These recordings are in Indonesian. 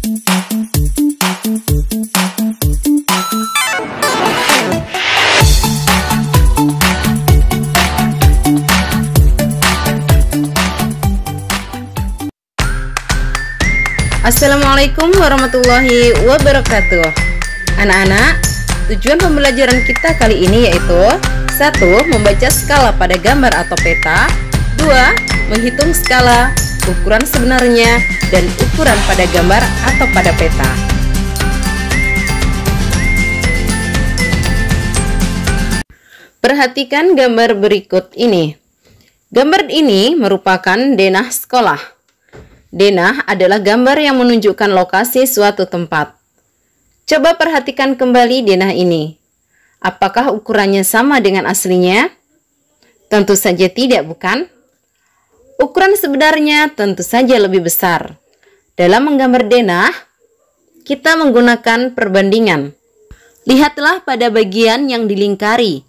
Assalamualaikum warahmatullahi wabarakatuh. Anak-anak, tujuan pembelajaran kita kali ini yaitu 1. Membaca skala pada gambar atau peta. 2. Menghitung skala, ukuran sebenarnya, dan ukuran pada gambar atau pada peta. Perhatikan gambar berikut ini. Gambar ini merupakan denah sekolah. Denah adalah gambar yang menunjukkan lokasi suatu tempat. Coba perhatikan kembali denah ini. Apakah ukurannya sama dengan aslinya? Tentu saja tidak, bukan? Ukuran sebenarnya tentu saja lebih besar. Dalam menggambar denah, kita menggunakan perbandingan. Lihatlah pada bagian yang dilingkari.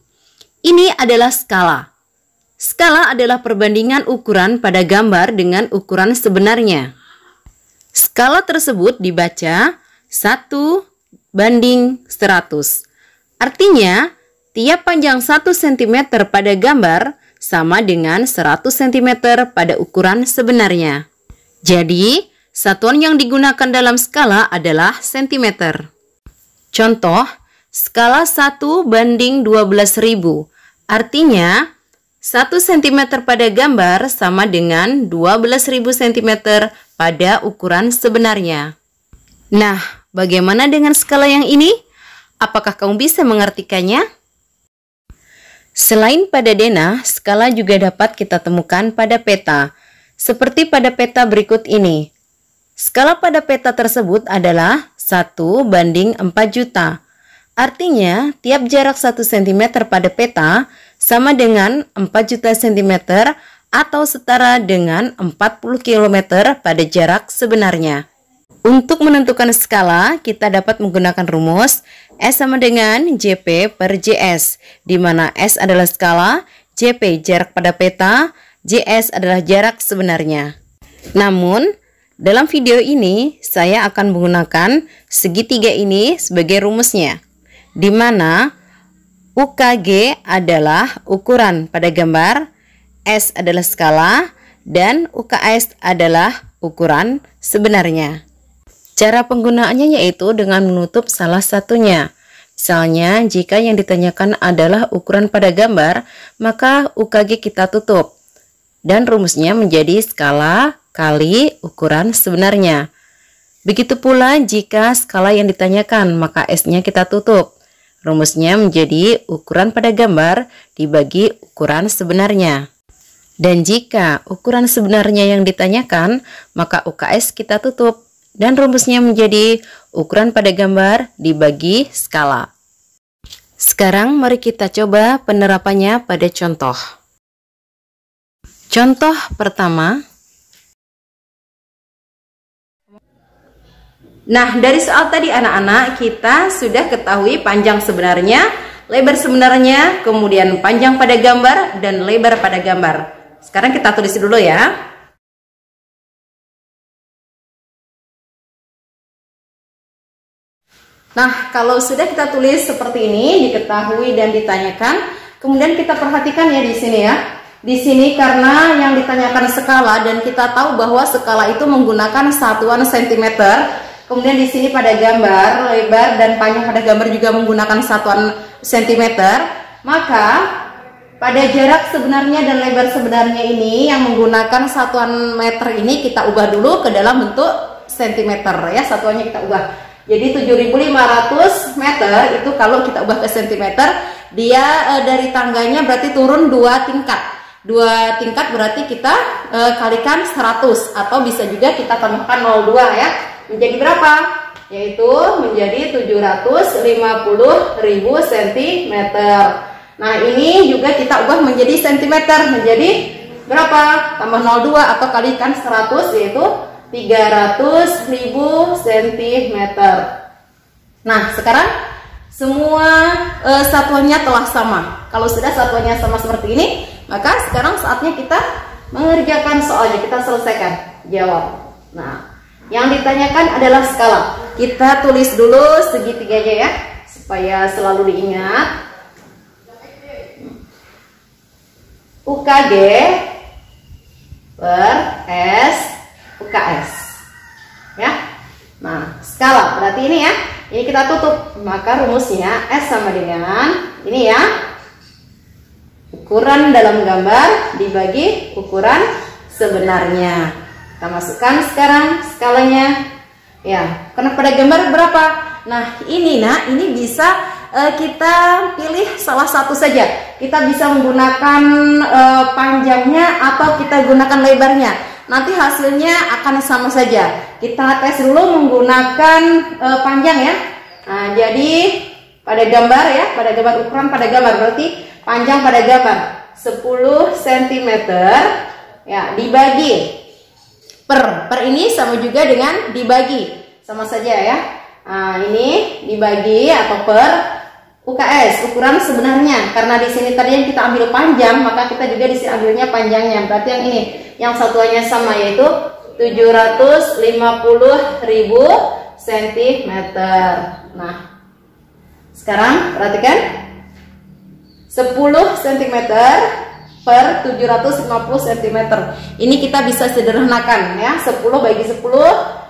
Ini adalah skala. Skala adalah perbandingan ukuran pada gambar dengan ukuran sebenarnya. Skala tersebut dibaca 1:100. Artinya, tiap panjang 1 cm pada gambar sama dengan 100 cm pada ukuran sebenarnya. Jadi, satuan yang digunakan dalam skala adalah cm. Contoh, skala 1:12.000. Artinya, 1 cm pada gambar sama dengan 12.000 cm pada ukuran sebenarnya. Nah, bagaimana dengan skala yang ini? Apakah kamu bisa mengartikannya? Selain pada denah, skala juga dapat kita temukan pada peta. Seperti pada peta berikut ini. Skala pada peta tersebut adalah 1:4 juta. Artinya, tiap jarak 1 cm pada peta sama dengan 4 juta cm atau setara dengan 40 km pada jarak sebenarnya. Untuk menentukan skala, kita dapat menggunakan rumus S sama dengan JP per JS, di mana S adalah skala, JP jarak pada peta, JS adalah jarak sebenarnya. Namun, dalam video ini saya akan menggunakan segitiga ini sebagai rumusnya, di mana UKG adalah ukuran pada gambar, S adalah skala, dan UKS adalah ukuran sebenarnya. Cara penggunaannya yaitu dengan menutup salah satunya. Misalnya, jika yang ditanyakan adalah ukuran pada gambar, maka UKG kita tutup. Dan rumusnya menjadi skala kali ukuran sebenarnya. Begitu pula jika skala yang ditanyakan, maka S-nya kita tutup. Rumusnya menjadi ukuran pada gambar dibagi ukuran sebenarnya. Dan jika ukuran sebenarnya yang ditanyakan, maka UKS kita tutup. Dan rumusnya menjadi ukuran pada gambar dibagi skala. Sekarang mari kita coba penerapannya pada contoh. Contoh pertama. Nah, dari soal tadi anak-anak kita sudah ketahui panjang sebenarnya, lebar sebenarnya, kemudian panjang pada gambar, dan lebar pada gambar. Sekarang kita tulis dulu ya. Nah, kalau sudah kita tulis seperti ini, diketahui dan ditanyakan, kemudian kita perhatikan ya di sini ya. Di sini karena yang ditanyakan skala dan kita tahu bahwa skala itu menggunakan satuan cm. Kemudian di sini pada gambar, lebar dan panjang pada gambar juga menggunakan satuan cm. Maka pada jarak sebenarnya dan lebar sebenarnya ini yang menggunakan satuan meter ini kita ubah dulu ke dalam bentuk cm ya, satuannya kita ubah. Jadi 7.500 meter itu kalau kita ubah ke cm, dia dari tangganya berarti turun 2 tingkat. 2 tingkat berarti kita kalikan 100 atau bisa juga kita tambahkan 02 ya. Menjadi berapa? Yaitu menjadi 750.000 cm. Nah, ini juga kita ubah menjadi cm, menjadi berapa? Tambah 02 atau kalikan 100 yaitu 300.000 cm. Nah, sekarang semua satuannya telah sama. Kalau sudah satuannya sama seperti ini, maka sekarang saatnya kita mengerjakan soalnya, kita selesaikan. Jawab. Nah, Yang ditanyakan adalah skala. Kita tulis dulu segitiganya ya, supaya selalu diingat. UKG per S UKS. Ya. Nah, skala berarti ini ya. Ini kita tutup. Maka rumusnya S sama dengan ini ya. Ukuran dalam gambar dibagi ukuran sebenarnya. Kita masukkan sekarang skalanya. Ya, karena pada gambar berapa? Nah, ini bisa kita pilih salah satu saja. Kita bisa menggunakan panjangnya atau kita gunakan lebarnya. Nanti hasilnya akan sama saja. Kita tes dulu menggunakan panjang ya. Nah, jadi pada gambar ya, pada gambar ukuran pada gambar berarti panjang pada gambar 10 cm ya, dibagi per ini sama juga dengan dibagi, sama saja ya. Nah, ini dibagi atau per UKS ukuran sebenarnya, karena di sini tadi yang kita ambil panjang, maka kita juga di sini ambilnya panjangnya. Berarti yang ini yang satuannya sama, yaitu 750.000 cm. Nah, sekarang perhatikan 10 cm per 750 cm. Ini kita bisa sederhanakan ya. 10 bagi 10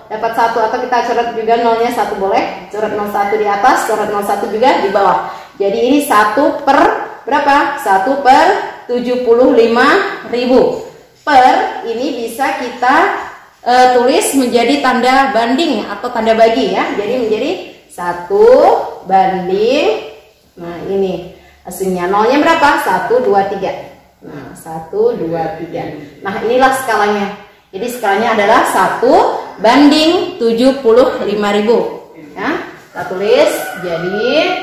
dapat 1, atau kita coret juga nolnya 1 boleh. Coret 01 di atas, coret 01 juga di bawah. Jadi ini 1 per berapa? 1 per 75.000. Per ini bisa kita tulis menjadi tanda banding atau tanda bagi ya. Jadi menjadi 1 banding. Nah, ini hasilnya nolnya berapa? 1, 2, 3. Nah, 1, 2, 3. Nah, inilah skalanya. Jadi skalanya adalah 1 banding 75.000. Ya, kita tulis jadi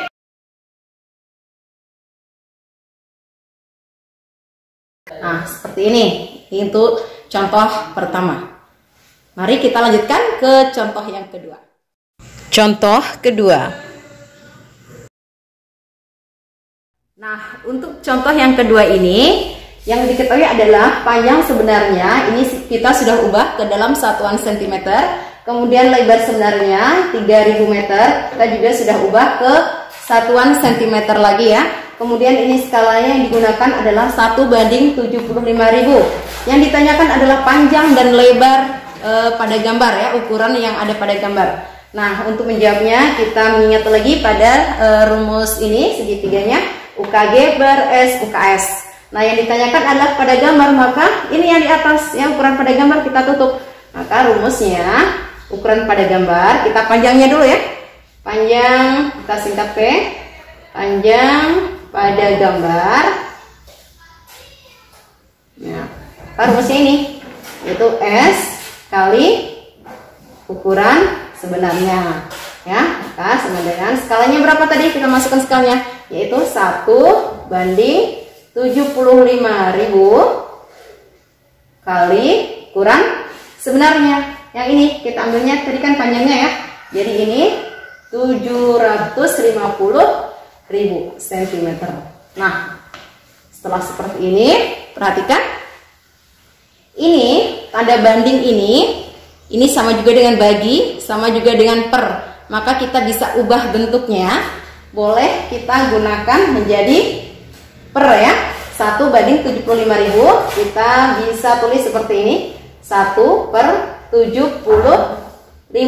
nah, seperti ini. Itu contoh pertama. Mari kita lanjutkan ke contoh yang kedua. Contoh kedua. Nah, untuk contoh yang kedua ini, yang diketahui adalah panjang sebenarnya ini kita sudah ubah ke dalam satuan cm, kemudian lebar sebenarnya 3000 meter, kita juga sudah ubah ke satuan cm lagi ya. Kemudian ini skalanya yang digunakan adalah 1 banding 75.000. Yang ditanyakan adalah panjang dan lebar pada gambar ya, ukuran yang ada pada gambar. Nah, untuk menjawabnya kita mengingat lagi pada rumus ini segitiganya, UKG per S UKS. Nah, yang ditanyakan adalah pada gambar, maka ini yang di atas yang ukuran pada gambar kita tutup. Maka rumusnya ukuran pada gambar, kita panjangnya dulu ya. Panjang kita singkat P. Panjang pada gambar. Nah, rumusnya ini yaitu S kali ukuran sebenarnya ya. Maka sama dengan skalanya berapa tadi? Kita masukkan skalanya, yaitu 1 banding 75.000 kali ukuran sebenarnya. Yang ini kita ambilnya tadi kan panjangnya ya. Jadi ini 750.000 cm. Nah, setelah seperti ini, perhatikan. Ini tanda banding ini sama juga dengan bagi, sama juga dengan per. Maka kita bisa ubah bentuknya. Boleh kita gunakan menjadi per ya. 1 banding 75.000, kita bisa tulis seperti ini. 1 per 75.000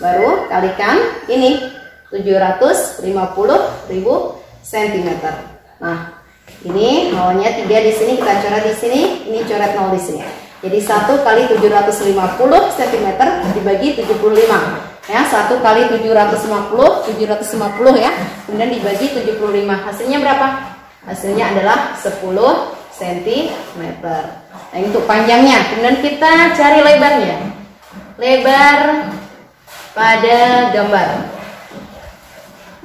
baru kalikan ini 750.000 cm. Nah, ini nolnya 3 di sini, kita coret di sini, ini coret 0 di sini. Jadi 1 kali 750 cm dibagi 75. Ya, 1 kali 750 ya. Kemudian dibagi 75. Hasilnya berapa? Hasilnya adalah 10 cm. Nah, untuk panjangnya. Kemudian kita cari lebarnya. Lebar pada gambar.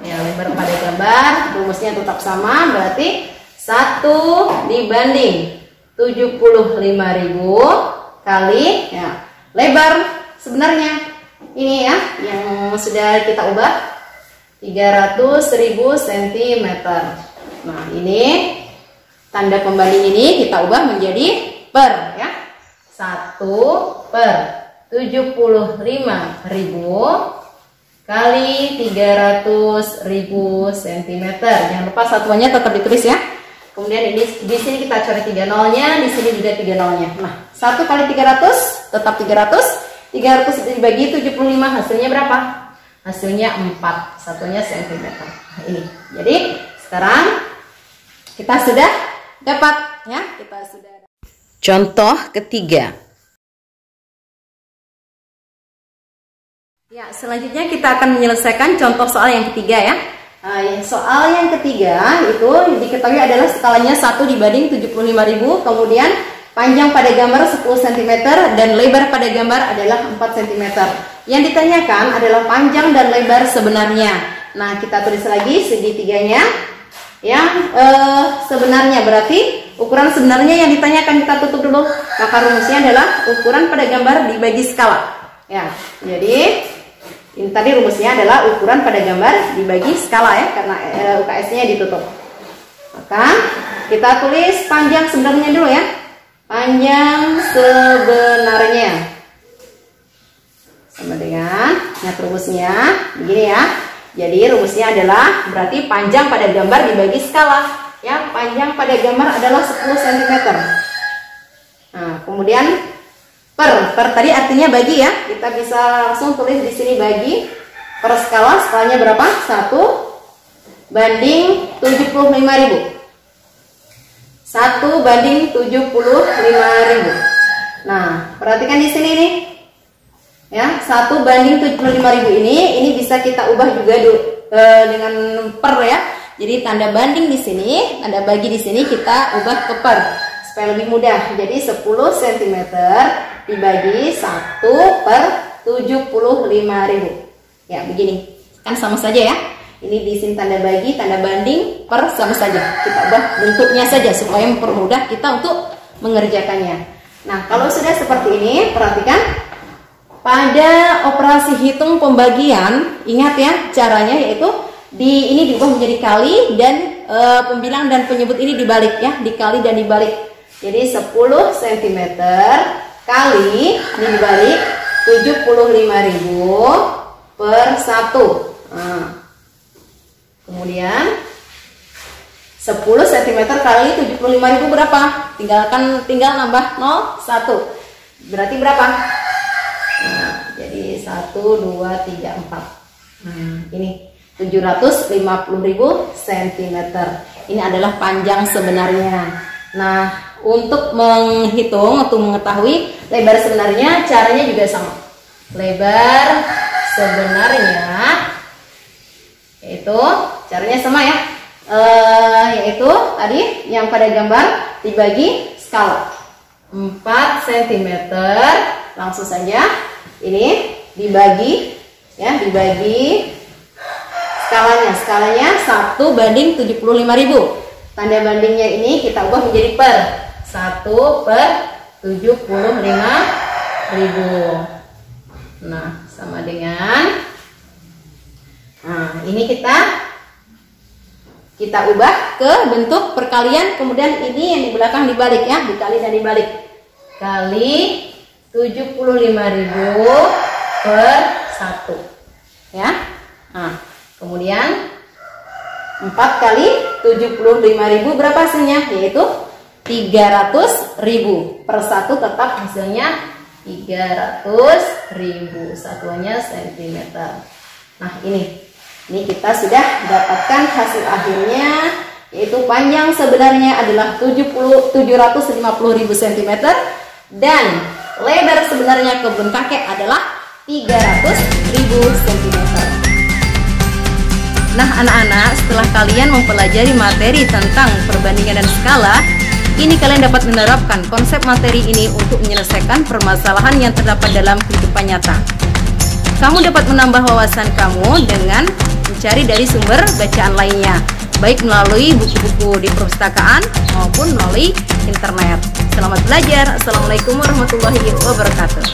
Ya, lebar pada gambar, rumusnya tetap sama, berarti 1 dibanding 75.000 kali ya, lebar sebenarnya ini ya yang sudah kita ubah 300.000 cm. Nah, ini tanda pembanding ini kita ubah menjadi per ya. 1 per kali 300.000 cm. Jangan lupa satuannya tetap ditulis ya. Kemudian ini di sini kita coret 3 nolnya, di sini juga 3 nolnya. Nah, 1 kali 300 tetap 300. 300 dibagi 75 hasilnya berapa? Hasilnya 4, satunya cm. Nah, ini. Jadi sekarang kita sudah dapat ya, Contoh ketiga. Ya, selanjutnya kita akan menyelesaikan contoh soal yang ketiga ya. Soal yang ketiga itu diketahui adalah skalanya 1 dibanding 75.000, kemudian panjang pada gambar 10 cm dan lebar pada gambar adalah 4 cm. Yang ditanyakan adalah panjang dan lebar sebenarnya. Nah, kita tulis lagi segitiganya. Yang sebenarnya berarti ukuran sebenarnya yang ditanyakan kita tutup dulu. Maka rumusnya adalah ukuran pada gambar dibagi skala. Ya, jadi ini tadi rumusnya adalah ukuran pada gambar dibagi skala ya, karena UKS-nya ditutup. Maka kita tulis panjang sebenarnya dulu ya. Panjang sebenarnya sama dengan rumusnya begini ya. Jadi rumusnya adalah berarti panjang pada gambar dibagi skala ya. Panjang pada gambar adalah 10 cm. Nah, kemudian per tadi artinya bagi ya. Kita bisa langsung tulis di sini bagi per skala. Skalanya berapa? 1 banding 75.000. 1 banding 75.000. Nah, perhatikan di sini nih. Ya, 1 banding 75.000 ini bisa kita ubah juga dengan per ya. Jadi tanda banding di sini, tanda bagi di sini kita ubah ke per supaya lebih mudah. Jadi 10 cm dibagi 1 per 75.000. Ya, begini. Kan sama saja ya. Ini di sini tanda bagi, tanda banding, per sama saja. Kita ubah bentuknya saja supaya mempermudah kita untuk mengerjakannya. Nah, kalau sudah seperti ini, perhatikan pada operasi hitung pembagian, ingat ya caranya, yaitu ini diubah menjadi kali dan pembilang dan penyebut ini dibalik ya, dikali dan dibalik. Jadi 10 cm kali ini dibalik 75.000 per 1. Nah, kemudian 10 cm kali 75.000 berapa? Tinggal nambah 0, 1. Berarti berapa? Nah, jadi 1, 2, 3, 4. Ini 750.000 cm. Ini adalah panjang sebenarnya. Nah, untuk menghitung, untuk mengetahui lebar sebenarnya, caranya juga sama. Lebar sebenarnya yaitu caranya sama ya, yaitu tadi yang pada gambar dibagi skala 4 cm, langsung saja ini dibagi ya, dibagi skalanya 1 banding 75.000. Tanda bandingnya ini kita ubah menjadi per 1 per 75.000. Nah, sama dengan, nah ini kita ubah ke bentuk perkalian, kemudian ini yang di belakang dibalik ya, dikali dan dibalik. Kali 75.000 per 1 ya. Nah, kemudian 4 kali 75.000 berapa hasilnya? Yaitu 300.000 per 1, tetap hasilnya 300.000, satuannya cm. Nah, ini kita sudah dapatkan hasil akhirnya, yaitu panjang sebenarnya adalah 750.000 cm dan lebar sebenarnya kebun kakek adalah 300.000 cm. Nah, anak-anak, setelah kalian mempelajari materi tentang perbandingan dan skala, ini kalian dapat menerapkan konsep materi ini untuk menyelesaikan permasalahan yang terdapat dalam kehidupan nyata. Kamu dapat menambah wawasan kamu dengan mencari dari sumber bacaan lainnya, baik melalui buku-buku di perpustakaan maupun melalui internet. Selamat belajar. Assalamualaikum warahmatullahi wabarakatuh.